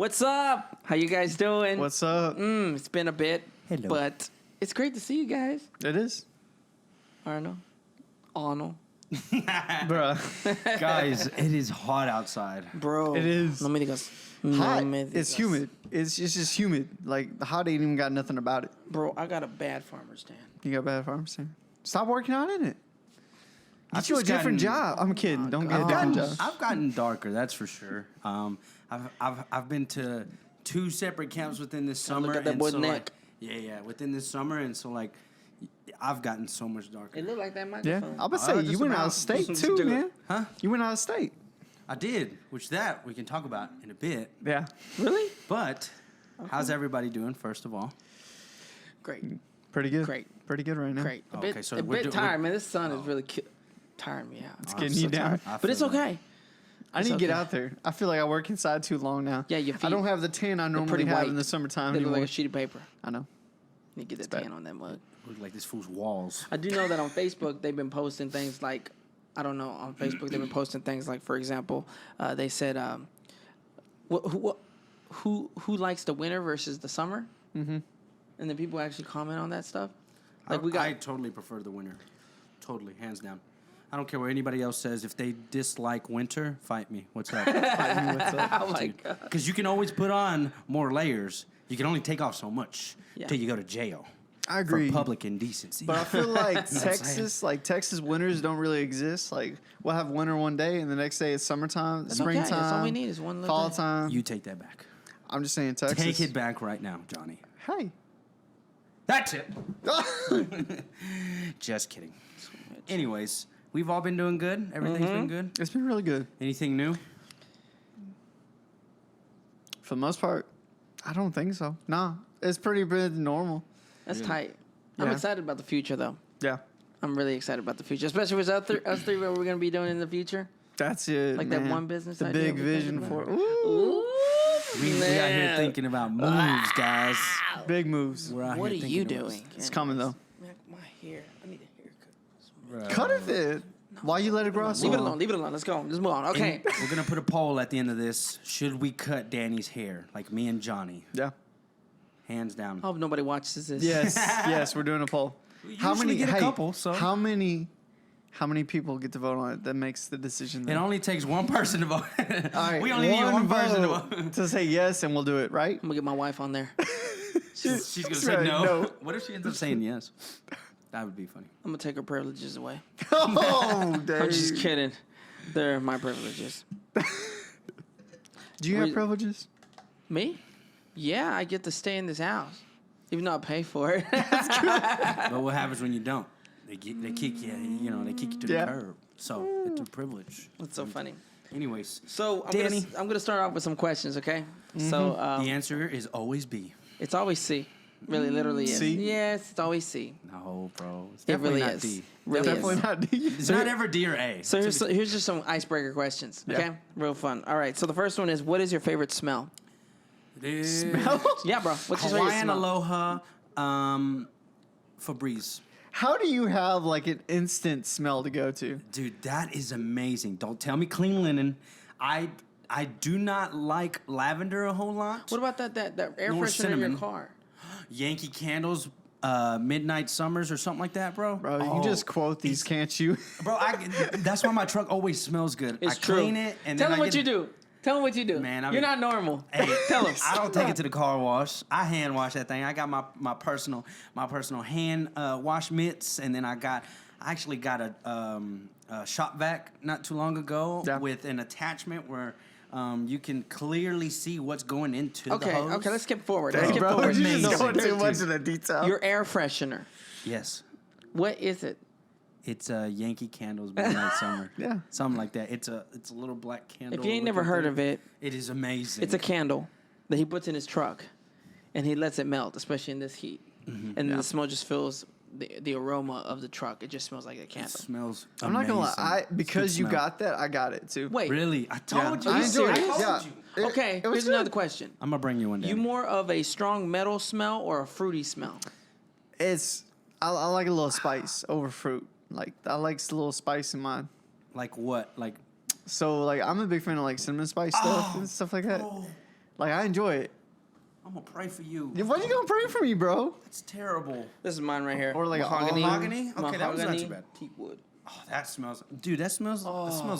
What's up? How you guys doing? What's up? It's been a bit, Hello. but it's great to see you guys. It is. Arnold. Bruh. Guys, it is hot outside. Bro. It is. No me digas. Hot. No me It's digas. humid. It's just humid. Like, the hot ain't even got nothing about it. Bro, I got a bad farmer's tan. You got bad farm stand. Stop working on it. I've Get you a just different gotten- job. I'm kidding. Don't get a God. different job. I've gotten darker, that's for sure. I've been to 2 separate camps within this Oh, look summer. at that and boy so neck. within this summer, and so like I've gotten so much darker. It looked like that Yeah. microphone. I would say just you went about. out of state Just too, do it. man. Huh? You went out of state. I did, which that we can talk about in a bit. Yeah. Really? But how's everybody doing? First of all, Great. Pretty good. Great. Pretty good right now. Great. A Okay, bit, so a we're bit do- tired, we're- man. This sun is really tiring me out. It's I'm getting so you down. tired. I But it's feel that. okay. I It's need to get okay. out there. I feel like I work inside too long now. Yeah, your I feet, don't have the tan I normally pretty have white. in the summertime They look anymore. like a sheet of paper. I know. You get that bad. tan on that mug. look like this fool's walls. I do know that on Facebook they've been posting things like, I don't know, on Facebook they've been posting things like, for example, they said, who likes the winter versus the summer? Mm-hmm. And then people actually comment on that stuff. Like I totally prefer the winter. Totally, hands down. I don't care what anybody else says. If they dislike winter, fight me. What's up? oh my god, Because you can always put on more layers. You can only take off so much Yeah. till you go to jail. I agree. For public indecency. But I feel like saying? Texas winters don't really exist. Like, we'll have winter one day, and the next day it's summertime, That's springtime. okay. That's all we need is one little fall day. time. you take that back. I'm just saying, Texas. Take it back right now, Johnny. Hey. That's it. Just kidding. Anyways, we've all been doing good. Everything's been good. It's been really good. Anything new? For the most part, I don't think so. Nah, it's pretty been normal. That's Really? tight. I'm Yeah. excited about the future though. Yeah. I'm really excited about the future, especially with us three. What we're gonna be doing in the future? That's it. Like that man. one business The idea big we vision talked for about. Ooh, We out here Man. thinking about moves, guys. big moves. We're out What are here you thinking about- doing? It's coming though. Man, my hair. I need a haircut. Cut it then. Why you let it grow so Leave it long? alone. Leave it alone. Let's go. Let's move on. Okay. And we're gonna put a poll at the end of this. Should we cut Danny's hair, like me and Johnny? Yeah. Hands down. I hope nobody watches this. Yes. Yes. We're doing a poll. usually get a couple, so- how many people get to vote on it? That makes the decision. It then? only takes one person to vote. All right, we only need one person to vote. to say yes, and we'll do it. Right? I'm gonna get my wife on there. She's gonna That's say right, no. no. What if she ends up saying yes? That would be funny. I'm gonna take her privileges away. Oh, dang. I'm just kidding. They're my privileges. Do you have privileges? Me? Yeah, I get to stay in this house, even though I pay for it. But what happens when you don't? They kick you. They kick you to Yeah. the curb. So it's a privilege. That's so funny. Anyways, So Danny. I'm gonna start off with some questions, okay? So the answer is always B. it's always C. Really, literally is. C? Yes, it's always C. No, bro. It's It definitely really not is. D. Really Definitely is. not. It's not ever D or A. So here's just some icebreaker questions, okay? Yeah. Real fun. All right. So the first one is, what is your favorite smell? Smell? Yeah, bro. What's your favorite Hawaiian smell? Aloha, Febreze. How do you have like an instant smell to go to? Dude, that is amazing. Don't tell me clean linen. I do not like lavender a whole lot. What about that air Nor freshener in cinnamon. your car? Yankee Candles, Midnight Summers or something like that, bro? Bro, you Oh, can just quote these, can't you? Bro, that's why my truck always smells good. It's I true. clean it and Tell then them I what get you do. Tell them what you do. Man, you're not normal. Hey, Tell them. I don't take it to the car wash. I hand wash that thing. I got my personal hand wash mitts, and then I actually got a shop vac not too long ago Yeah. with an attachment where you can clearly see what's going into the Okay, hose. okay, let's skip forward. Let's Dang, skip bro, forward. you just Amazing. going too much into detail. Your air freshener. Yes. What is it? It's Yankee Candles Midnight Summer. Yeah. Something like that. It's a little black candle. If you ain't never heard of it, It is amazing. it's a candle that he puts in his truck, and he lets it melt, especially in this heat. And then the smell just fills the aroma of the truck. It just smells like a It candle. smells I'm not gonna lie. amazing. Because It's you good smell. got that, I got it too. Wait. Really? I told Yeah. you. I enjoyed it. I told Yeah. you. Okay, It was here's good. another question. I'm gonna bring you one day. You more of a strong metal smell or a fruity smell? I like a little spice over fruit. Like I like a little spice in mine. Like what? Like So like I'm a big fan of like cinnamon spice stuff and stuff like that. Like I enjoy it. I'm gonna pray for you. Why you gonna pray for me, bro? That's terrible. This is mine right here. Or like mahogany. Mahogany? Okay, that was not too Mahogany bad. teak wood. Oh, that smells, dude. That smells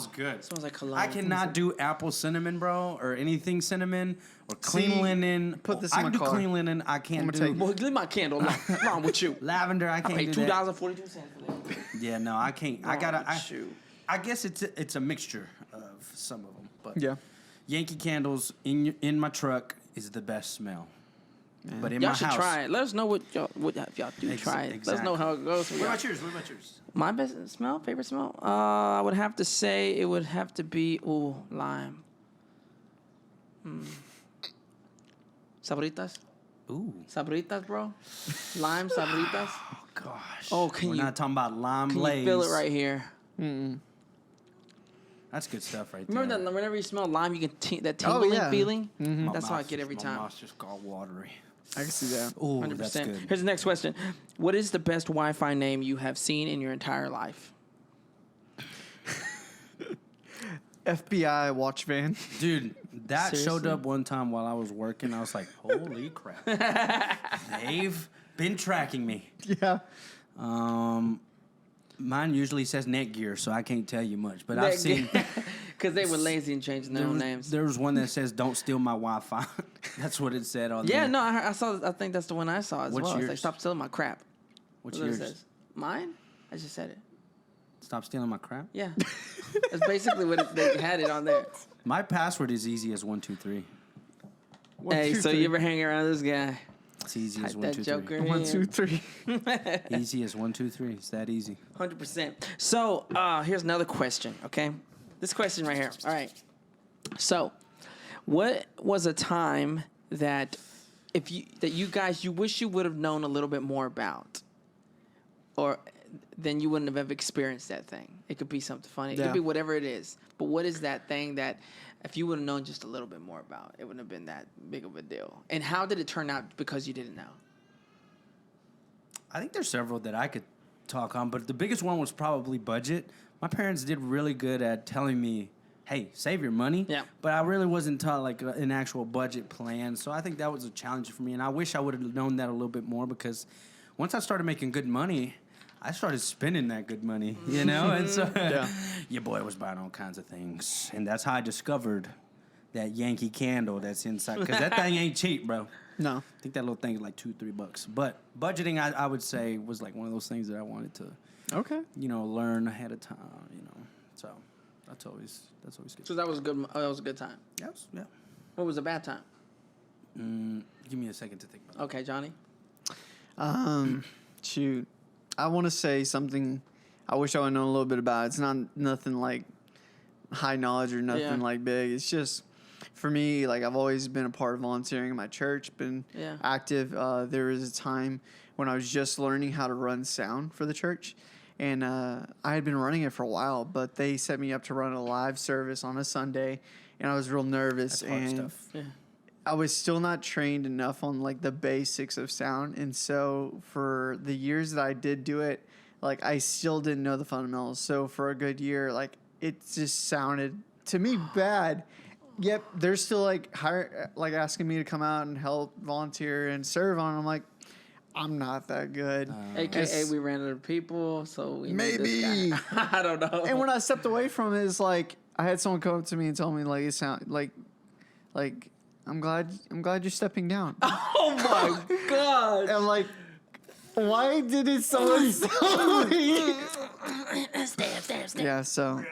good. It smells like cologne. I cannot do apple cinnamon, bro, or anything cinnamon, or clean See, linen. put this I in can my do car. clean linen. I can't I'ma do take- Boy, leave my candle alone. What's wrong with you? lavender. I I can't paid do that. $2.42 for that. Yeah, no, I can't. I Wrong gotta. with you. I guess it's a mixture of some of them, but Yeah. Yankee candles in my truck is the best smell. But in Y'all my should house, try it. Let us know what if y'all do try it. Let us know how it goes. For What y'all. about yours? What about yours? My best smell, favorite smell? I would have to say it would have to be lime. Sabritas, Ooh, sabritas, bro. Lime sabritas. gosh. Oh, can We're you- not talking about lime Can blaze. you feel it right here? That's good stuff, right Remember there. that whenever you smell lime, you can that Oh, tingling yeah. feeling. My That's how I mouth- get every my time. mouth's just got watery. I can see that. Ooh, 100%. that's good. Here's the next question: what is the best Wi-Fi name you have seen in your entire life? FBI watch van. Dude, that showed Seriously? up one time while I was working. I was like, holy crap. They've been tracking me. Yeah. Mine usually says Netgear, so I can't tell you much. But I've seen Because they were lazy in changing their own names. there was one that says "Don't steal my Wi-Fi." That's what it said on Yeah, there. no, I saw. I think that's the one I saw as What's well. It's like, yours? stop stealing my crap. What's That's what yours? it says. Mine? I just said it. Stop stealing my crap. Yeah. That's basically what they had it on there. My password is easy as 123. Hey, so you ever hang around this guy? It's easy as Type 1, that 2, joker 3. in. 1, 2, 3. Easy as 1, 2, 3. It's that easy. 100%. So here's another question, okay? This question right here. All right. So, what was a time that you guys wish you would have known a little bit more about, or then you wouldn't have ever experienced that thing? It could be something funny. It Yeah. could be whatever it is. But what is that thing that if you would have known just a little bit more about, it wouldn't have been that big of a deal? And how did it turn out because you didn't know? I think there's several that I could talk on, but the biggest one was probably budget. My parents did really good at telling me, hey, save your money. Yeah. But I really wasn't taught like an actual budget plan. So I think that was a challenge for me. And I wish I would have known that a little bit more, because once I started making good money, I started spending that good money, you know? And so your boy was buying all kinds of things. And that's how I discovered that Yankee candle that's inside. Because that thing ain't cheap, bro. No. I think that little thing is like $2-3. But budgeting, I would say, was like one of those things that I wanted to, Okay. learn ahead of time, So that's always good. So that was good. That was a good time. Yes, yeah. What was a bad time? Give me a second to think about it. Okay, Johnny. Shoot. I want to say something I wish I would have known a little bit about. It's not nothing like high knowledge or nothing Yeah. like big. It's just, for me, like I've always been a part of volunteering in my church, been Yeah. active. There was a time when I was just learning how to run sound for the church. And I had been running it for a while, but they set me up to run a live service on a Sunday. And I was real nervous. That's hard and stuff. Yeah. I was still not trained enough on like the basics of sound, and so for the years that I did do it, like I still didn't know the fundamentals. So for a good year, like it just sounded to me bad. Yep, they're still like asking me to come out and help volunteer and serve on. I'm like, I'm not that good. AKA, we ran out of people, so we need this Maybe. guy. I don't know. And when I stepped away from it, it's like I had someone come up to me and tell me like it sound like I'm glad you're stepping down. Oh my god! I'm like, why did it sound so me? Yeah, so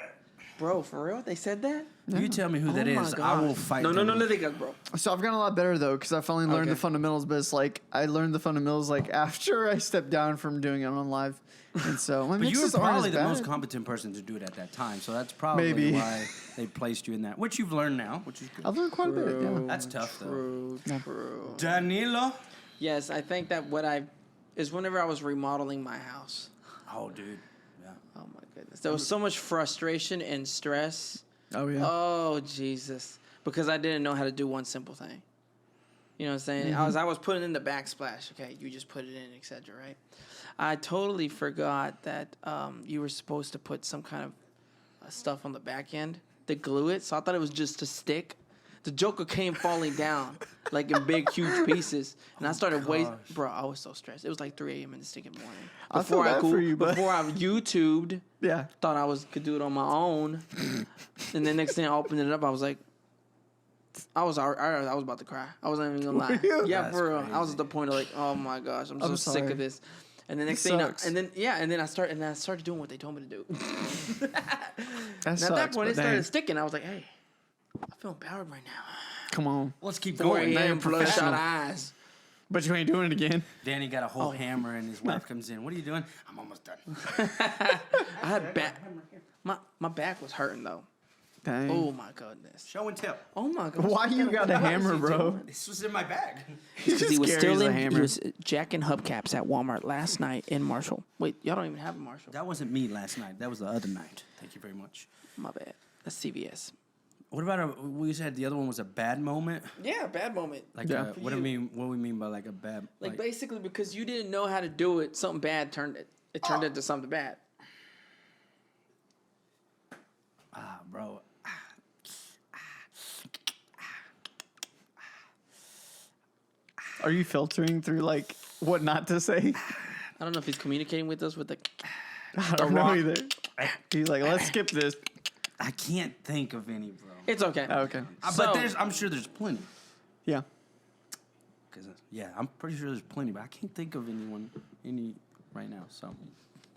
Bro, for real? They said that? You tell me who that Oh my is. I God. will fight. No, them. let it go, bro. I've gotten a lot better though, because I finally learned Okay. the fundamentals. But it's like I learned the fundamentals like after I stepped down from doing it on live, and so my But you were mixes aren't probably as the bad. most competent person to do it at that time, so that's probably Maybe. why they placed you in that. Which you've learned now, which is good. I've learned quite a bit. Yeah. That's tough, though. True. Danilo. Yes, I think that is whenever I was remodeling my house. Oh, dude. Yeah. Oh my goodness. There was so much frustration and stress. Oh yeah. Oh Jesus! Because I didn't know how to do one simple thing. You know what I'm saying? I was putting in the backsplash. Okay, you just put it in, etc. Right? I totally forgot that you were supposed to put some kind of stuff on the back end to glue it. So I thought it was just a stick. the Joker came falling down like in big, huge pieces, and I started waiting. Bro, I was so stressed. It was like 3 a.m. in the stinking morning. I feel bad for you, but Before I YouTubed, yeah. thought I could do it on my own, and then next thing I opened it up, I was like, I was about to cry. I wasn't even gonna lie. Were you? Yeah, That's for real. crazy. I was at the point of like, oh my gosh, I'm so sick sorry. of this. And the next It thing, sucks. and then I started doing what they told me to do. That And sucks, at that point, but it started dang. sticking. I was like, hey, I feel empowered right now. Come on. Let's keep 4 going. now you're a.m. bloodshot professional. eyes. But you ain't doing it again. Danny got a whole hammer, and his wife comes in. What are you doing? I'm almost done. I had back. My back was hurting though. Dang. Oh my goodness. Show and tell. Oh my gosh. Why you got a hammer, bro? This was in my bag. Because he was Just still carries a in. He hammer. was jacking hubcaps at Walmart last night in Marshall. Wait, y'all don't even have a Marshall. That wasn't me last night. That was the other night. Thank you very much. My bad. That's CVS. What about we said the other one was a bad moment? Yeah, bad moment. Like Yeah. what do we mean? What do we mean by like a bad? Like basically because you didn't know how to do it, something bad turned into something bad. Bro. Are you filtering through like what not to say? I don't know if he's communicating with us with the. I don't know rock. either. He's like, let's skip this. I can't think of any, bro. It's okay. Okay. So- But I'm sure there's plenty. Yeah. Cause I'm pretty sure there's plenty, but I can't think of any right now. So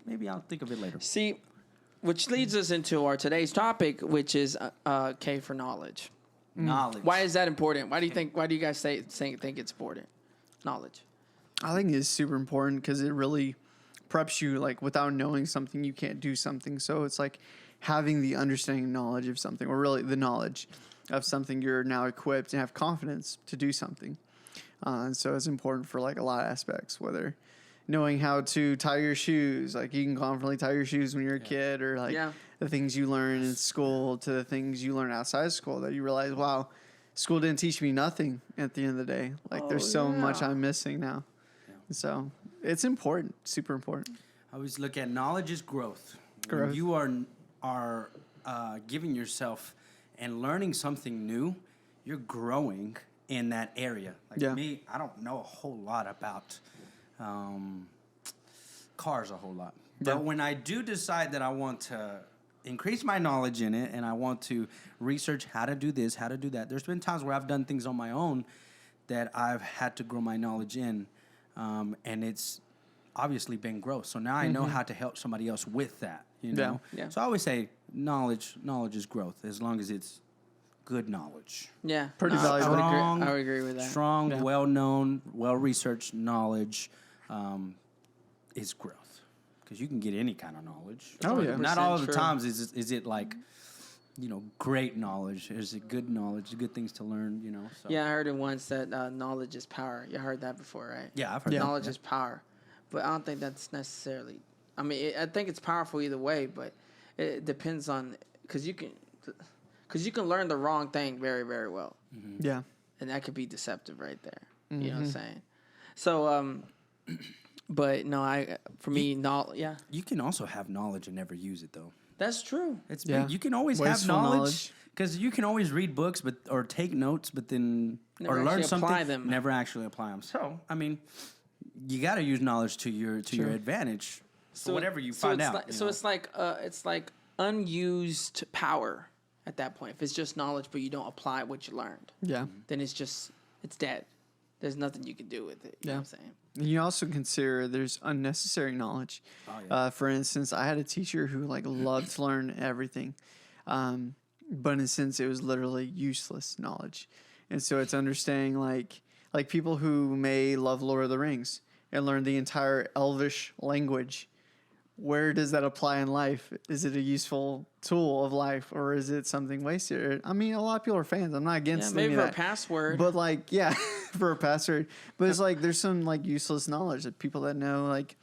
maybe I'll think of it later. See, which leads us into our today's topic, which is K for knowledge. Knowledge. Why is that important? Why do you guys think it's important? Knowledge. I think it's super important because it really preps you. Like without knowing something, you can't do something. So it's like having the understanding and knowledge of something, or really the knowledge of something, you're now equipped and have confidence to do something. And so it's important for like a lot of aspects, whether knowing how to tie your shoes, like you can confidently tie your shoes when you're a kid, or like Yeah. the things you learn in school to the things you learn outside of school that you realize, wow, school didn't teach me nothing at the end of the day. Like there's so much yeah. I'm missing now. So it's important, super important. I always look at knowledge is growth. Growth. When you are giving yourself and learning something new, you're growing in that area. Like Yeah. me, I don't know a whole lot about cars a whole lot. Yeah. But when I do decide that I want to increase my knowledge in it and I want to research how to do this, how to do that, there's been times where I've done things on my own that I've had to grow my knowledge in. And it's obviously been growth. So now I know how to help somebody else with that, you know? Yeah. So I always say knowledge is growth as long as it's good knowledge. Yeah. Pretty I valuable. would Strong, agree. I would agree with that. Strong, Yeah. well-known, well-researched knowledge is growth. Because you can get any kind of knowledge. Oh, yeah. Not all of the 100% times is it like, great knowledge. Is it good knowledge, good things to learn, So. Yeah, I heard it once that knowledge is power. You heard that before, right? Yeah, I've heard Yeah. that. Knowledge is power, but I don't think that's necessarily. I mean, I think it's powerful either way, but it depends on because you can learn the wrong thing very, very well, Yeah. and that could be deceptive right there. You know what I'm saying? So, but no, for me, yeah, You can also have knowledge and never use it, though. that's true. It's Yeah. big. You can always have Wasteful knowledge knowledge. because you can always read books, or take notes, but then Never or learn actually something, apply them. never actually apply them. So I mean, you got to use knowledge to your advantage. So whatever you find it's out. like, it's like unused power at that point. If it's just knowledge, but you don't apply what you learned, Yeah. then it's dead. There's nothing you can do with it. You know what I'm saying? And you also consider there's unnecessary knowledge. Oh, yeah. For instance, I had a teacher who like loved to learn everything, but in a sense, it was literally useless knowledge. And so it's understanding like people who may love Lord of the Rings and learn the entire Elvish language. Where does that apply in life? Is it a useful tool of life, or is it something wasted? I mean, a lot of people are fans. I'm not Yeah, against maybe any for of a that. password. But like, yeah, for a password. But it's like there's some like useless knowledge that people that know like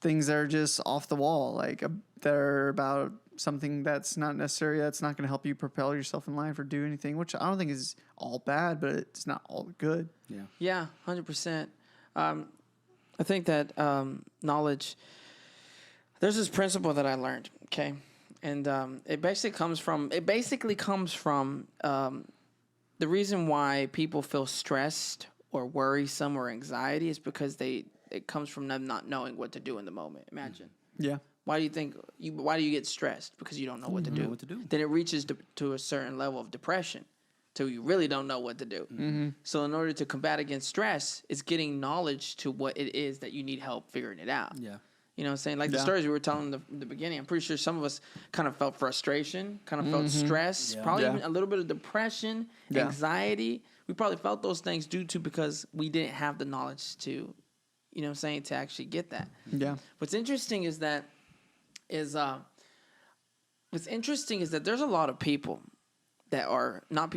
things that are just off the wall, like that are about something that's not necessary, that's not going to help you propel yourself in life or do anything. Which I don't think is all bad, but it's not all good. Yeah. Yeah, 100%. I think that knowledge. There's this principle that I learned, okay, and it basically comes from the reason why people feel stressed or worrisome or anxiety is because it comes from them not knowing what to do in the moment. Imagine. Yeah. Why do you think why do you get stressed? Because you don't know what to do. what to do. Then it reaches to a certain level of depression till you really don't know what to do. So in order to combat against stress, it's getting knowledge to what it is that you need help figuring it out. Yeah. You know what I'm saying? Like the Yeah. stories we were telling in the beginning, I'm pretty sure some of us kind of felt frustration, kind of felt stress, Yeah. probably Yeah. even a little bit of depression, Yeah. anxiety. We probably felt those things due to because we didn't have the knowledge to, you know what I'm saying, to actually get that. Yeah. What's interesting is that there's a lot of people that are not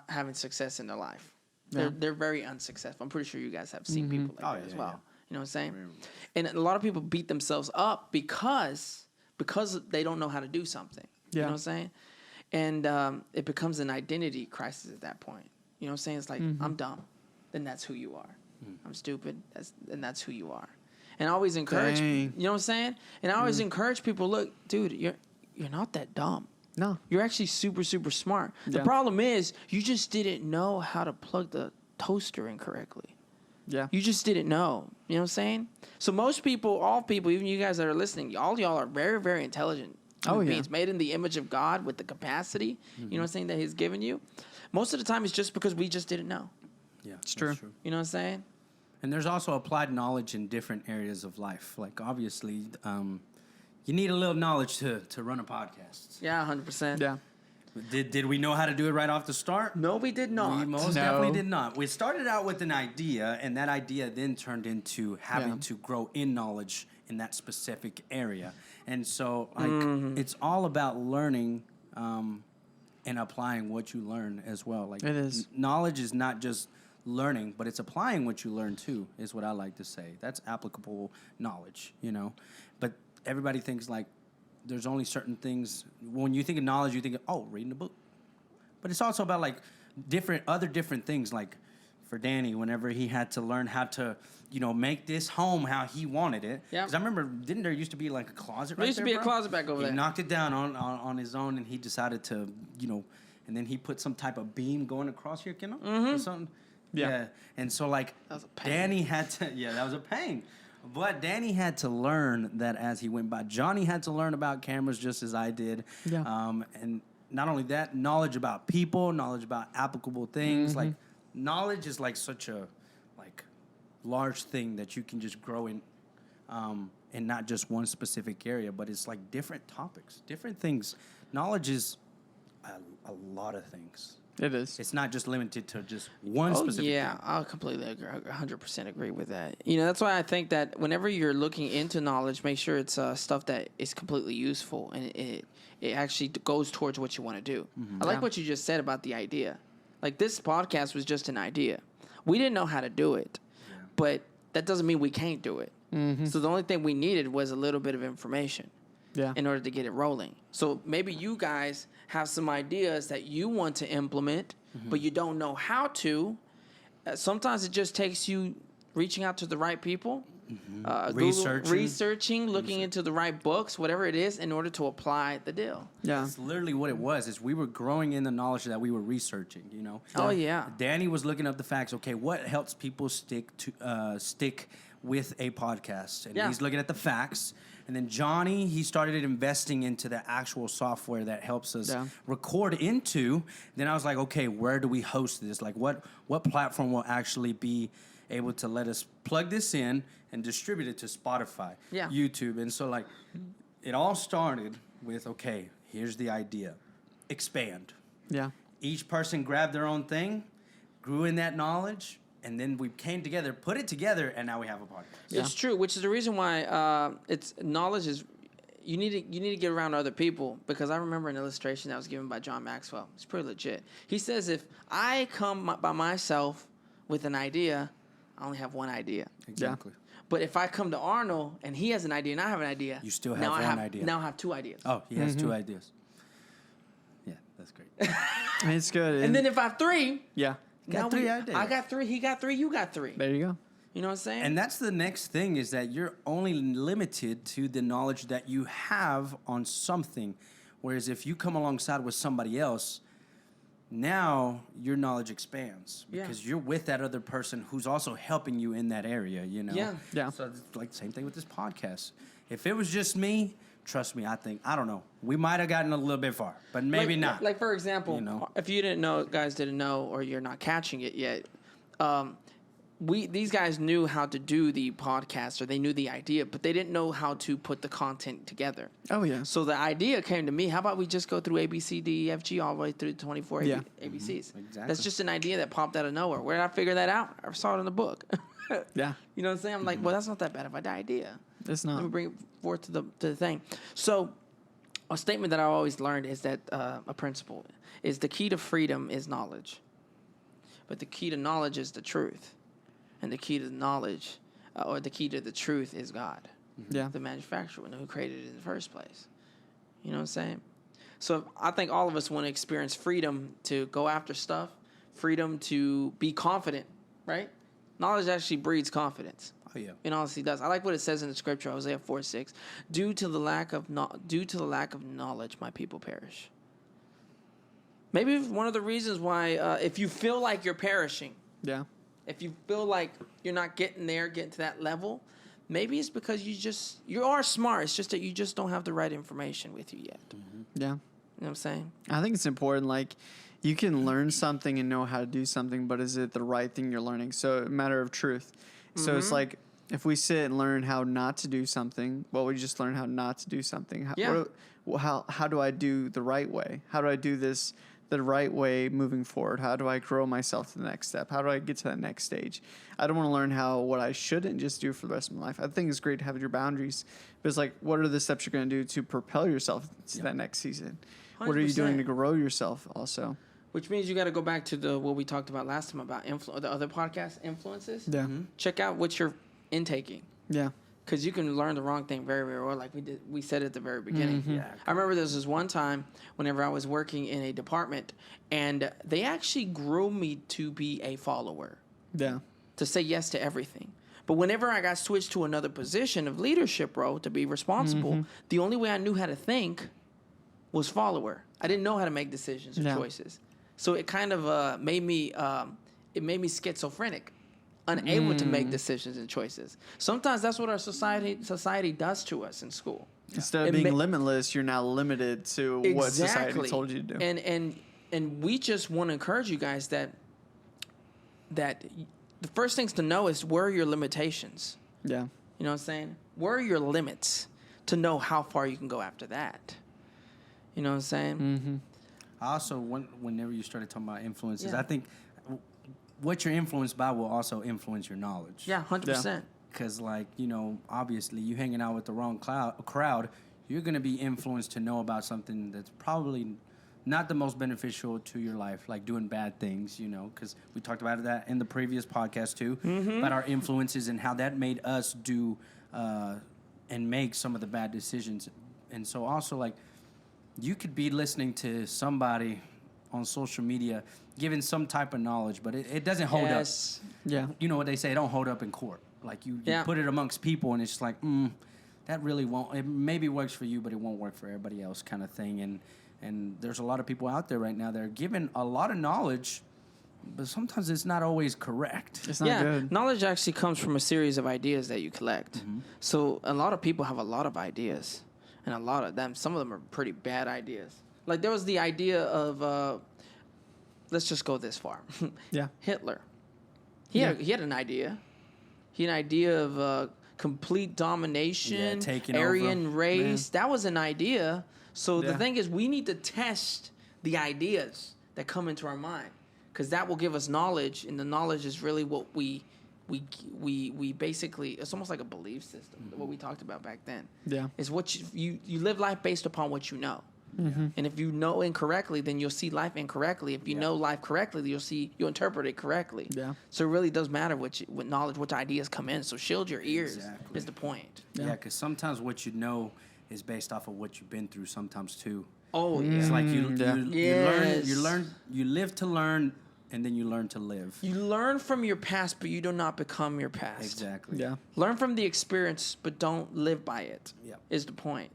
having success in their life. Yeah. They're very unsuccessful. I'm pretty sure you guys have seen people like Oh, that as yeah, well. yeah. You know what I'm saying? And a lot of people beat themselves up because they don't know how to do something. You know Yeah. what I'm saying? And it becomes an identity crisis at that point. You know what I'm saying? It's like, I'm dumb. Then that's who you are. I'm stupid. That's who you are. And I always encourage, Dang. you know what I'm saying? And I always encourage people, look, dude, you're not that dumb. No. You're actually super, super smart. The Yeah. problem is you just didn't know how to plug the toaster in correctly. Yeah. You just didn't know. You know what I'm saying? So most people, all people, even you guys that are listening, all y'all are very, very intelligent human Oh, yeah. beings, made in the image of God with the capacity, you know what I'm saying, that He's given you. Most of the time, it's just because we just didn't know. Yeah. It's true. You know what I'm saying? And there's also applied knowledge in different areas of life. Like obviously, you need a little knowledge to run a podcast. Yeah, 100%. Yeah. Did we know how to do it right off the start? No, we did not. We most No. definitely did not. We started out with an idea, and that idea then turned into having Yeah. to grow in knowledge in that specific area. And so, like, it's all about learning and applying what you learn as well. Like, It is. knowledge is not just learning, but it's applying what you learn too, is what I like to say. That's applicable knowledge, you know? But everybody thinks, like, there's only certain things. When you think of knowledge, you think of, oh, reading a book. But it's also about like other different things. Like for Danny, whenever he had to learn how to, make this home how he wanted it. Yeah. Because I remember, didn't there used to be like a closet? There used to be a closet back over he there. knocked it down on his own, and he decided to, and then he put some type of beam going across here, or something. Yeah. And so like That was a pain. Danny had to. Yeah, that was a pain. But Danny had to learn that as he went by. Johnny had to learn about cameras just as I did. Yeah. And not only that, knowledge about people, knowledge about applicable things. Like knowledge is like such a large thing that you can just grow in not just one specific area, but it's like different topics, different things. Knowledge is a lot of things. It is. It's not just limited to just one Oh, specific yeah, thing. I'll completely agree, 100% agree with that. That's why I think that whenever you're looking into knowledge, make sure it's stuff that is completely useful and it actually goes towards what you want to do. I like Yeah. what you just said about the idea. Like this podcast was just an idea. We didn't know how to do it, but that doesn't mean we can't do it. So the only thing we needed was a little bit of information Yeah. in order to get it rolling. So maybe you guys have some ideas that you want to implement, but you don't know how to. Sometimes it just takes you reaching out to the right people, researching, looking into the right books, whatever it is, in order to apply the deal. Yeah. That's literally what it was. Is we were growing in the knowledge that we were researching. Oh, yeah. Danny was looking up the facts. Okay, what helps people stick with a podcast? And Yeah. he's looking at the facts. And then Johnny, he started investing into the actual software that helps us Yeah. record into. Then I was like, okay, where do we host this? Like, what platform will actually be able to let us plug this in and distribute it to Spotify, Yeah. YouTube? And so, like, it all started with, okay, here's the idea. Expand. Yeah. Each person grabbed their own thing, grew in that knowledge, and then we came together, put it together, and now we have a podcast. It's true, which is the reason why it's knowledge is. You need to get around other people, because I remember an illustration that was given by John Maxwell. It's pretty legit. He says if I come by myself with an idea, I only have one idea. Exactly. But if I come to Arnold and he has an idea and I have an idea, You still have now one idea. Now I have two ideas. Oh, he has two ideas. Yeah, that's great. It's good. And then if I have three, yeah. now three ideas. I got three, he got three, you got three. There you go. You know what I'm saying? And that's the next thing, is that you're only limited to the knowledge that you have on something. Whereas if you come alongside with somebody else, now your knowledge expands Yeah. because you're with that other person who's also helping you in that area, you know? Yeah. Yeah. So it's like same thing with this podcast. If it was just me, trust me, I don't know. We might have gotten a little bit far, but maybe like, not. Like for example, You know? if you didn't know, guys didn't know, or you're not catching it yet, these guys knew how to do the podcast, or they knew the idea, but they didn't know how to put the content together. Oh yeah. So the idea came to me. How about we just go through A, B, C, D, E, F, G all the way through 24 Yeah. ABCs? Exactly. That's just an idea that popped out of nowhere. Where did I figure that out? I saw it in the book. Yeah. You know what I'm saying? I'm like, well, that's not that bad of an idea. It's Let not. me bring it forth to the thing. So, a statement that I always learned is that a principle is the key to freedom is knowledge, but the key to knowledge is the truth, and the key to knowledge, or the key to the truth, is God, Yeah. the manufacturer, who created it in the first place. You know what I'm saying? So I think all of us want to experience freedom to go after stuff, freedom to be confident, right? Knowledge actually breeds confidence. Oh yeah. It honestly does. I like what it says in the scripture, Hosea 4:6. Due to the lack of knowledge, my people perish. Maybe one of the reasons why, if you feel like you're perishing, Yeah. if you feel like you're not getting to that level, maybe it's because you are smart. It's just that you just don't have the right information with you yet. Yeah. You know what I'm saying? I think it's important. Like, you can learn something and know how to do something, but is it the right thing you're learning? So, a matter of truth. So, it's like, if we sit and learn how not to do something, well, we just learn how not to do something. Yeah. How do I do the right way? How do I do this the right way moving forward? How do I grow myself to the next step? How do I get to that next stage? I don't want to learn what I shouldn't just do for the rest of my life. I think it's great to have your boundaries, but it's like, what are the steps you're going to do to propel yourself to that next season? What are you doing to 100%. grow yourself also? Which means you got to go back to what we talked about last time about the other podcast influences. Yeah. Check out what you're intaking. Yeah. Because you can learn the wrong thing very, very well, like we said at the very beginning. Yeah. I remember there was this one time whenever I was working in a department, and they actually grew me to be a follower, Yeah. to say yes to everything. But whenever I got switched to another position of leadership role to be responsible, the only way I knew how to think was follower. I didn't know how to make decisions or Yeah. choices. So it kind of made me schizophrenic, unable to make decisions and choices. Sometimes that's what our society does to us in school. Instead of It being ma- limitless, you're now limited to what society told you to do. And we just want to encourage you guys that the first things to know is where are your limitations. Yeah. You know what I'm saying? Where are your limits to know how far you can go after that? You know what I'm saying? Mm-hmm. I also, whenever you started talking about influences, Yeah. I think what you're influenced by will also influence your knowledge. Yeah, 100%. Because, like, you know, obviously you hanging out with the wrong crowd, you're going to be influenced to know about something that's probably not the most beneficial to your life, like doing bad things, you know, because we talked about that in the previous podcast too, about our influences and how that made us do and make some of the bad decisions. And so also, like, you could be listening to somebody on social media giving some type of knowledge, but it doesn't hold up. Yes. Yeah. You know what they say, it don't hold up in court. Like, you Yeah. put it amongst people, and it's just like, that really won't. It maybe works for you, but it won't work for everybody else, kind of thing. And there's a lot of people out there right now that are giving a lot of knowledge, but sometimes it's not always correct. It's not good. Knowledge actually comes from a series of ideas that you collect. So a lot of people have a lot of ideas, and a lot of them, some of them are pretty bad ideas. Like there was the idea of, let's just go this far. Yeah. Hitler. He had an idea. He had an idea of complete domination, taking Aryan over. race. That was an idea. So the Yeah. thing is, we need to test the ideas that come into our mind, because that will give us knowledge, and the knowledge is really what we basically. It's almost like a belief system. What we talked about back then. Yeah. Is what you live life based upon what you know. And if you know incorrectly, then you'll see life incorrectly. If you know life correctly, you'll interpret it correctly. Yeah. So it really does matter what knowledge, which ideas come in. So shield your ears Exactly. is the point. Yeah, because sometimes what you know is based off of what you've been through sometimes too. Oh yeah. It's like Yeah. you live to learn, and then you learn to live. You learn from your past, but you do not become your past. Exactly. Yeah. Learn from the experience, but don't live by it. Yep. Is the point.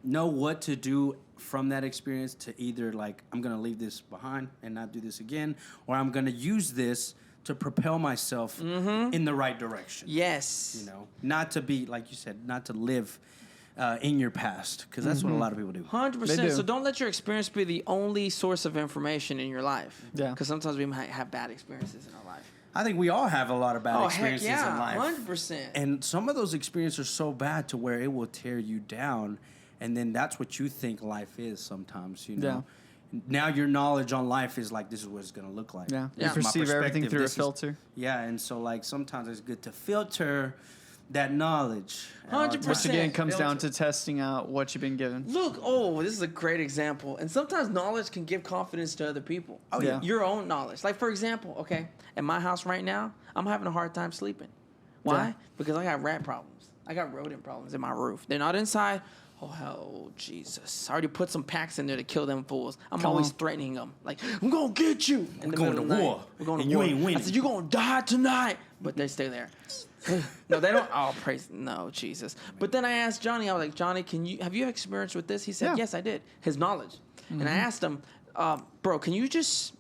know what to do from that experience to either like I'm gonna leave this behind and not do this again, or I'm gonna use this to propel myself in the right direction. Yes. You know, not to be like you said, not to live in your past, because that's what a lot of people do. 100%. do. So don't let your experience be the only source of information in your life. Yeah. Because sometimes we might have bad experiences in our life. I think we all have a lot of bad Oh, heck experiences yeah. in life. 100%. And some of those experiences are so bad to where it will tear you down, and then that's what you think life is sometimes, you know. Now your knowledge on life is like, this is what it's going to look like. Yeah. Yeah. You This is my perceive everything perspective. through a This is- filter. Yeah, and so like sometimes it's good to filter that knowledge. at all 100%. Which times. again comes down Filter. to testing out what you've been given. Look, this is a great example. And sometimes knowledge can give confidence to other people. Oh, yeah. Your own knowledge. Like, for example, okay, at my house right now, I'm having a hard time sleeping. Why? Yeah. Because I got rat problems. I got rodent problems in my roof. They're not inside. Oh, hell, Jesus. I already put some packs in there to kill them fools. I'm Come always on. threatening them. Like, I'm going to get you. In the going middle of to the night. war, We're going to and you war. ain't winning. I said, you're going to die tonight. But they stay there. No, they don't. Oh, praise. No, Jesus. But then I asked Johnny, I was like, Johnny, have you experienced with this? He said, Yeah. yes, I did. His knowledge. And I asked him, bro, can you just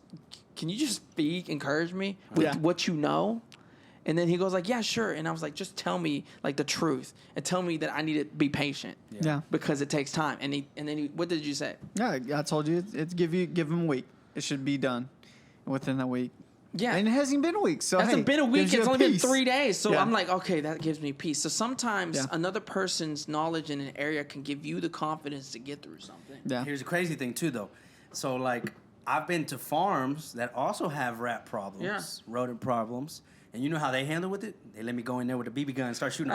encourage me with Yeah. what you know? And then he goes like, yeah, sure. And I was like, just tell me like the truth and tell me that I need to be patient. Yeah. Because it takes time. And then what did you say? Yeah, I told you it's give them a week. It should be done within that week. Yeah. And it hasn't even been a week. So It hasn't hey, been a week. gives you It's a only been peace. 3 days. So Yeah. I'm like, okay, that gives me peace. So sometimes Yeah. another person's knowledge in an area can give you the confidence to get through something. Yeah. Here's a crazy thing too, though. So like, I've been to farms that also have rat problems, Yeah. rodent problems, and you know how they handle with it? They let me go in there with a BB gun and start shooting.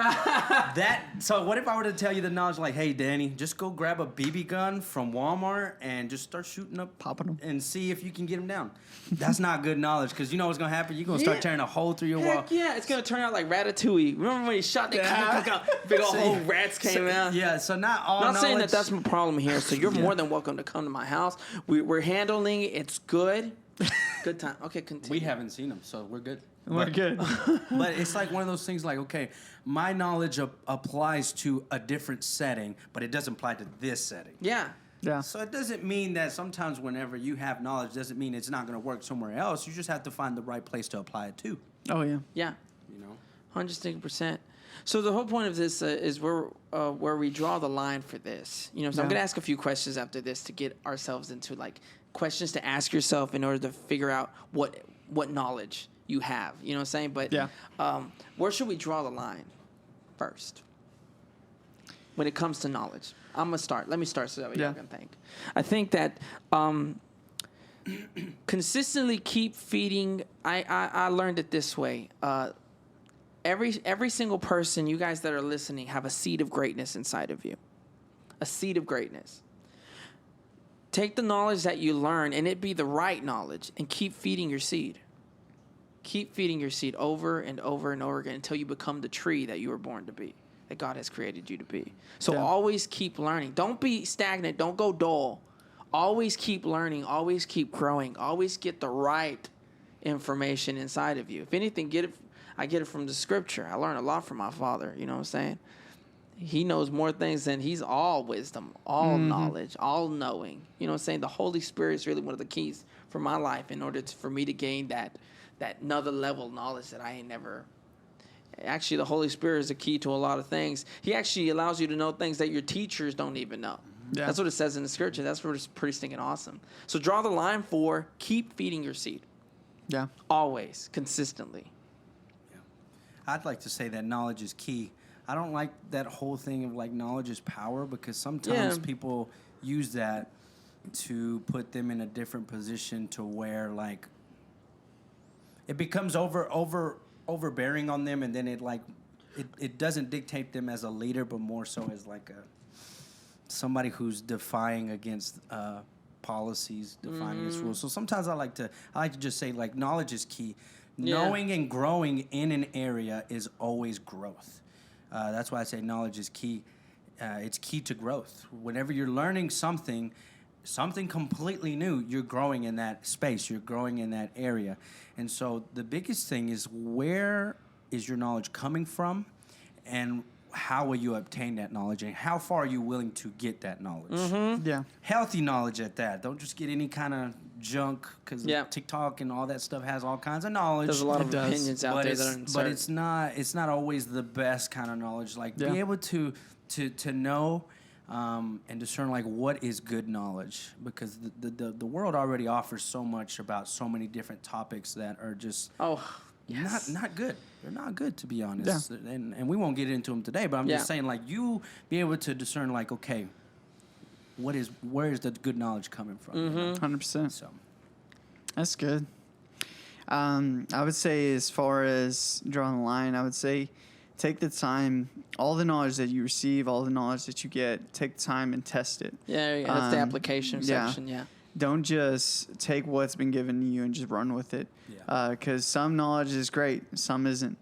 So what if I were to tell you the knowledge, like, hey, Danny, just go grab a BB gun from Walmart and just start shooting up, Popping 'em. and see if you can get them down. That's not good knowledge, because you know what's gonna happen. You're gonna start Yeah. tearing a hole through your wall. Heck yeah, it's gonna turn out like Ratatouille. Remember when he shot the big old whole rats came out? Yeah, so not all Not saying that knowledge- that's my problem here, so you're more than welcome to come to my house. We're handling it. It's good. Good time. Okay, continue. We haven't seen them, so we're good. We're good. But it's like one of those things like, okay, my knowledge applies to a different setting, but it doesn't apply to this setting. Yeah. Yeah. So it doesn't mean that sometimes whenever you have knowledge, doesn't mean it's not going to work somewhere else. You just have to find the right place to apply it to, Oh yeah. Yeah. you know? 100%. So the whole point of this is where we draw the line for this. You know, so I'm Yeah. gonna ask a few questions after this to get ourselves into like questions to ask yourself in order to figure out what knowledge you have. You know what I'm saying? But Yeah. Where should we draw the line first when it comes to knowledge? I'm gonna start. Let me start so that way Yeah. you can think. I think that consistently keep feeding. I learned it this way. Every single person, you guys that are listening, have a seed of greatness inside of you. A seed of greatness. Take the knowledge that you learn, and it be the right knowledge, and keep feeding your seed. Keep feeding your seed over and over and over again until you become the tree that you were born to be, that God has created you to be. So Yeah. always keep learning. Don't be stagnant. Don't go dull. Always keep learning. Always keep growing. Always get the right information inside of you. If anything, I get it from the scripture. I learn a lot from my father. You know what I'm saying? He knows more things than he's all wisdom, all knowledge, all knowing. You know what I'm saying? The Holy Spirit is really one of the keys for my life in order for me to gain that another level of knowledge that I ain't never. Actually, the Holy Spirit is the key to a lot of things. He actually allows you to know things that your teachers don't even know. Yeah. That's what it says in the scripture. That's what it's pretty stinking awesome. So draw the line for keep feeding your seed. Yeah. Always, consistently. I'd like to say that knowledge is key. I don't like that whole thing of like knowledge is power, because sometimes Yeah. people use that to put them in a different position to where like it becomes overbearing on them, and then it doesn't dictate them as a leader, but more so as like somebody who's defying against policies, defying against rules. So sometimes I like to just say like knowledge is key. Yeah. Knowing and growing in an area is always growth. That's why I say knowledge is key. It's key to growth. Whenever you're learning something completely new, you're growing in that space. You're growing in that area. And so the biggest thing is, where is your knowledge coming from, and how will you obtain that knowledge, and how far are you willing to get that knowledge? Yeah. Healthy knowledge at that. Don't just get any kind of junk, because Yeah. TikTok and all that stuff has all kinds of knowledge. There's a lot It of does. opinions out but there it's, that are but insert. it's not always the best kind of knowledge. Like Yeah. be able to know and discern like what is good knowledge, because the world already offers so much about so many different topics that are just Oh, yes. not good. They're not good, to be honest. And we won't get into them today, but I'm Yeah. just saying, like, you be able to discern like, okay, where is the good knowledge coming from? you know? 100%. So That's good. I would say, as far as drawing the line, I would say take the time, all the knowledge that you receive, all the knowledge that you get, take the time and test it. Yeah, that's the Um, application yeah. section. Yeah. Don't just take what's been given to you and just run with it. Because some knowledge is great, some isn't.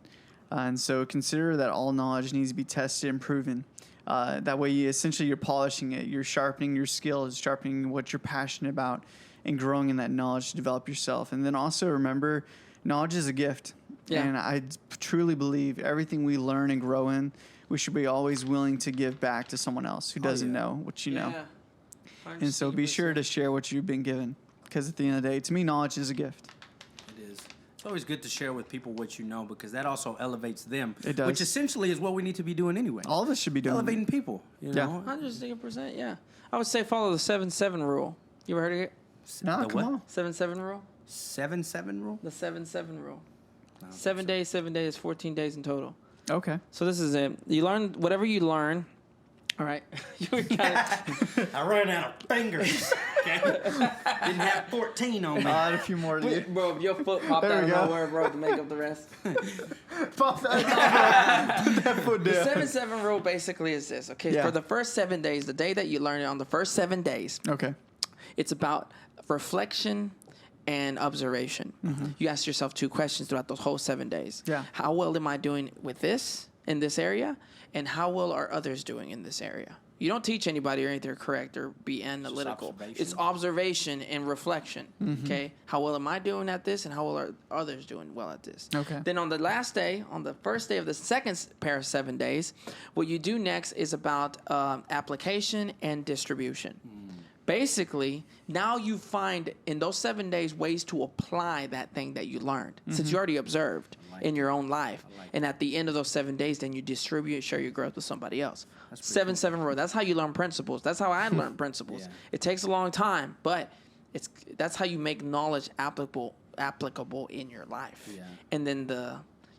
And so consider that all knowledge needs to be tested and proven. That way, you're polishing it, you're sharpening your skills, sharpening what you're passionate about, and growing in that knowledge to develop yourself. And then also remember, knowledge is a gift. Yeah. And I truly believe everything we learn and grow in, we should be always willing to give back to someone else who doesn't yeah. know what you know. Yeah. And so be sure to share what you've been given. Because at the end of the day, to me, knowledge is a gift. it is. It's always good to share with people what you know, because that also elevates them. It does. Which essentially is what we need to be doing anyway. All of us should be doing Elevating it. people. You Yeah. know? 100%. Yeah. I would say follow the 7-7 rule. You ever heard of it? No, The come what? on. 7-7 rule. 7-7 rule. The 7-7 rule. I don't 7 days, 7 days, 14 days in total. Okay. So this is it. You learn whatever you learn. All right. You were kinda- I ran out of fingers. Okay? Didn't have 14 on me. I had a few more to do. Bro, your foot popped There out we of go. nowhere, bro, to make up the rest. Pop that, put that foot The down. 7-7 rule basically is this. Okay, Yeah. for the first 7 days, the day that you learn it on the first 7 days, Okay. it's about reflection and observation. You ask yourself 2 questions throughout those whole 7 days. Yeah. How well am I doing with this in this area? And how well are others doing in this area? You don't teach anybody or anything correct or be analytical. observation. It's observation and reflection. Okay. How well am I doing at this, and how well are others doing well at this? Okay. Then on the last day, on the first day of the second pair of 7 days, what you do next is about application and distribution. Basically, now you find in those 7 days ways to apply that thing that you learned, since you already observed in your own life. And at the end of those 7 days, then you distribute, share your growth with somebody else. 7-7 rule. That's how you learn principles. That's how I learn principles. Yeah. It takes a long time, but that's how you make knowledge applicable in your life. Yeah. And then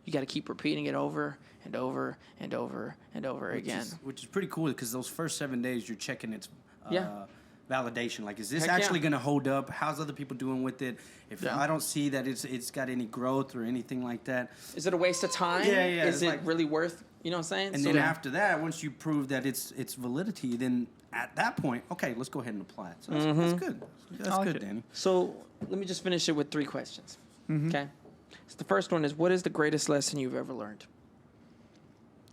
you got to keep repeating it over and over and over and over again. Which is pretty cool, because those first 7 days you're checking its Yeah. validation. Like, is this Heck yeah. actually going to hold up? How's other people doing with it? If Yeah. I don't see that it's got any growth or anything like that. Is it a waste of time? Yeah, yeah, Is it's it like- really worth? You know what I'm saying? And So then after that, once you prove that it's validity, then at that point, okay, let's go ahead and apply it. So that's good. That's I like good, it. Danny. So let me just finish it with 3 questions. Mm-hmm. Okay. So the first one is, what is the greatest lesson you've ever learned?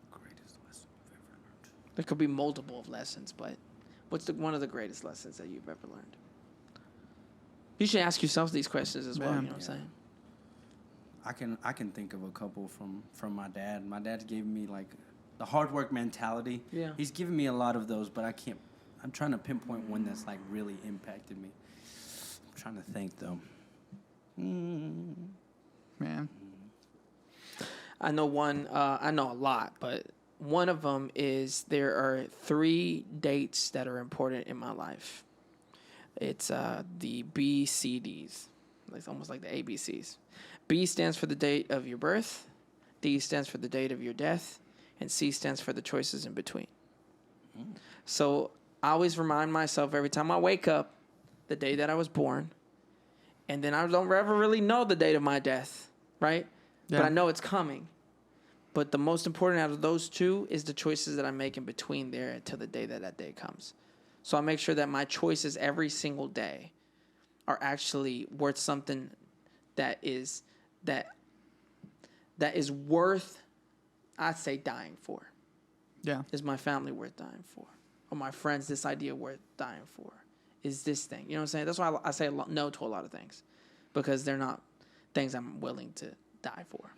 Greatest lesson you've ever learned. There could be multiple lessons, but what's one of the greatest lessons that you've ever learned? You should ask yourself these questions as well. Man. You know what I'm saying? I can think of a couple from my dad. My dad gave me like the hard work mentality. Yeah. He's given me a lot of those, but I'm trying to pinpoint one that's like really impacted me. I'm trying to think though. Man. I know one. I know a lot, but one of them is there are 3 dates that are important in my life. It's the BCDs. It's almost like the ABCs. B stands for the date of your birth. D stands for the date of your death. And C stands for the choices in between. So I always remind myself every time I wake up the day that I was born. And then I don't ever really know the date of my death, right? Yeah. But I know it's coming. But the most important out of those 2 is the choices that I make in between there until the day that day comes. So I make sure that my choices every single day are actually worth something that is worth, I'd say, dying for. Yeah. Is my family worth dying for? Or my friends, this idea worth dying for? Is this thing? You know what I'm saying? That's why I say no to a lot of things. Because they're not things I'm willing to die for.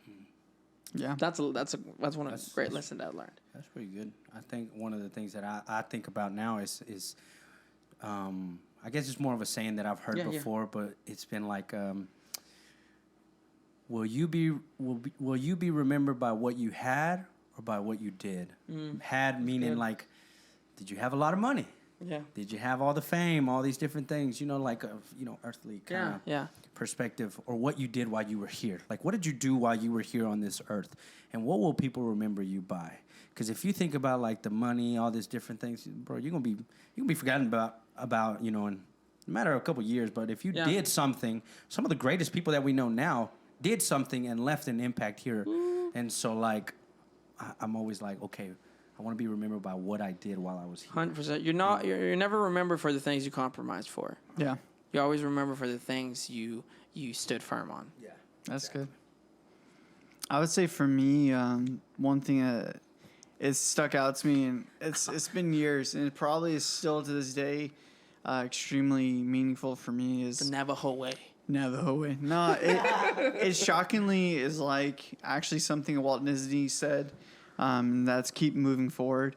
Yeah. That's one of the great lessons I learned. That's pretty good. I think one of the things that I think about now is I guess it's more of a saying that I've heard before, but it's been like, will you be remembered by what you had or by what you did? Had meaning like, did you have a lot of money? Yeah. Did you have all the fame, all these different things? Like a earthly kind of perspective, or what you did while you were here. Like, what did you do while you were here on this earth, and what will people remember you by? Because if you think about like the money, all these different things, bro, you're gonna be forgotten about in a matter of a couple of years. But if you did something, some of the greatest people that we know now did something and left an impact here. And so like, I'm always like, okay, I want to be remembered by what I did while I was here. 100%. You're never remembered for the things you compromised for. Yeah. You always remember for the things you stood firm on. Yeah, That's good. I would say for me, one thing that it stuck out to me, and it's been years, and it probably is still to this day extremely meaningful for me, is The Navajo way. Navajo way. No, it shockingly is like actually something Walt Disney said. That's keep moving forward,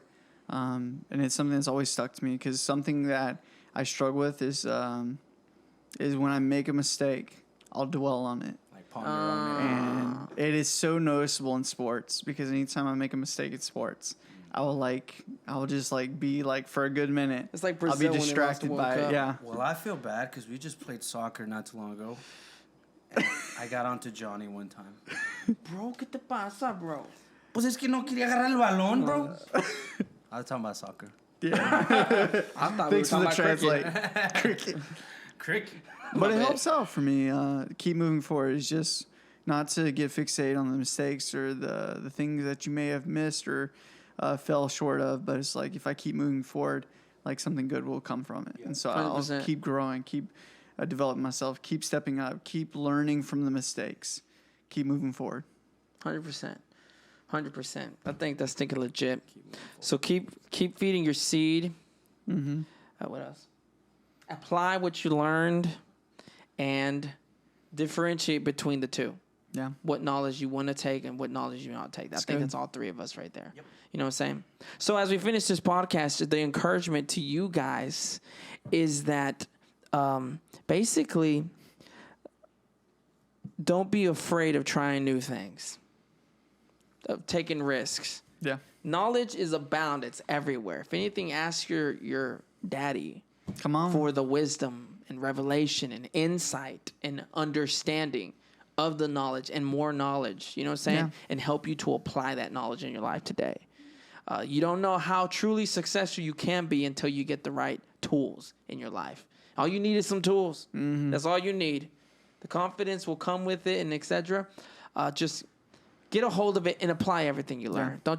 and it's something that's always stuck to me, because something that I struggle with is when I make a mistake, I'll dwell on it. like ponder on it. And it is so noticeable in sports, because anytime I make a mistake in sports, I will just like be like for a good minute. It's like I'll Brazil be when they lost the distracted World by Cup. it. Yeah. Well, I feel bad because we just played soccer not too long ago. And I got onto Johnny one time. Bro, ¿qué te pasa, bro? Pues es que no quería agarrar el balón, bro. I was talking about soccer. Yeah. I thought we were Thanks for the talking about cricket. translate. Cricket. Cricket. But it helps out for me. Keep moving forward is just not to get fixated on the mistakes or the things that you may have missed or fell short of. But it's like if I keep moving forward, like something good will come from it. And so I'll 100%. keep growing, keep developing myself, keep stepping up, keep learning from the mistakes, keep moving forward. 100%. 100%. I think that's thinking legit. So keep feeding your seed. Mm-hmm. What else? Apply what you learned and differentiate between the two. Yeah. What knowledge you want to take and what knowledge you not take. I think good. that's all three of us right there. Yep. You know what I'm saying? So as we finish this podcast, the encouragement to you guys is that basically don't be afraid of trying new things, of taking risks. Yeah. Knowledge is abound. It's everywhere. If anything, ask your daddy Come on. for the wisdom and revelation and insight and understanding of the knowledge and more knowledge, you know what I'm saying? Yeah. And help you to apply that knowledge in your life today. You don't know how truly successful you can be until you get the right tools in your life. All you need is some tools. Mm-hmm. That's all you need. The confidence will come with it and etc. Just get a hold of it and apply everything you learn. Yeah.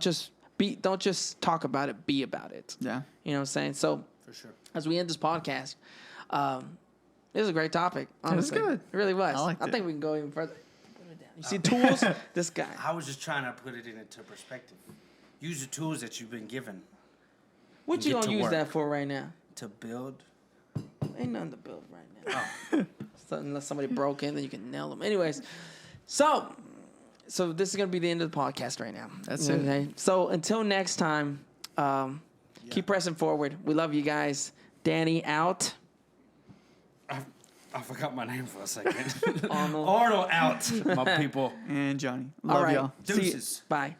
Don't just talk about it, be about it. Yeah. You know what I'm saying? So For sure. as we end this podcast, this is a great topic. Honestly. good. It really was. I liked I it. think we can go even further. Put it down. You see tools? This guy. I was just trying to put it into perspective. Use the tools that you've been given What you get gonna to use work. that for right now? to build. Ain't nothing to build right now. So unless somebody broke in, then you can nail them. Anyways, so this is gonna be the end of the podcast right now. That's it. Okay. So until next time, keep pressing forward. We love you guys. Danny out. I forgot my name for a second. Arnold. Arnold out, my people. And Johnny. All Love right. y'all. See you. Deuces. Bye.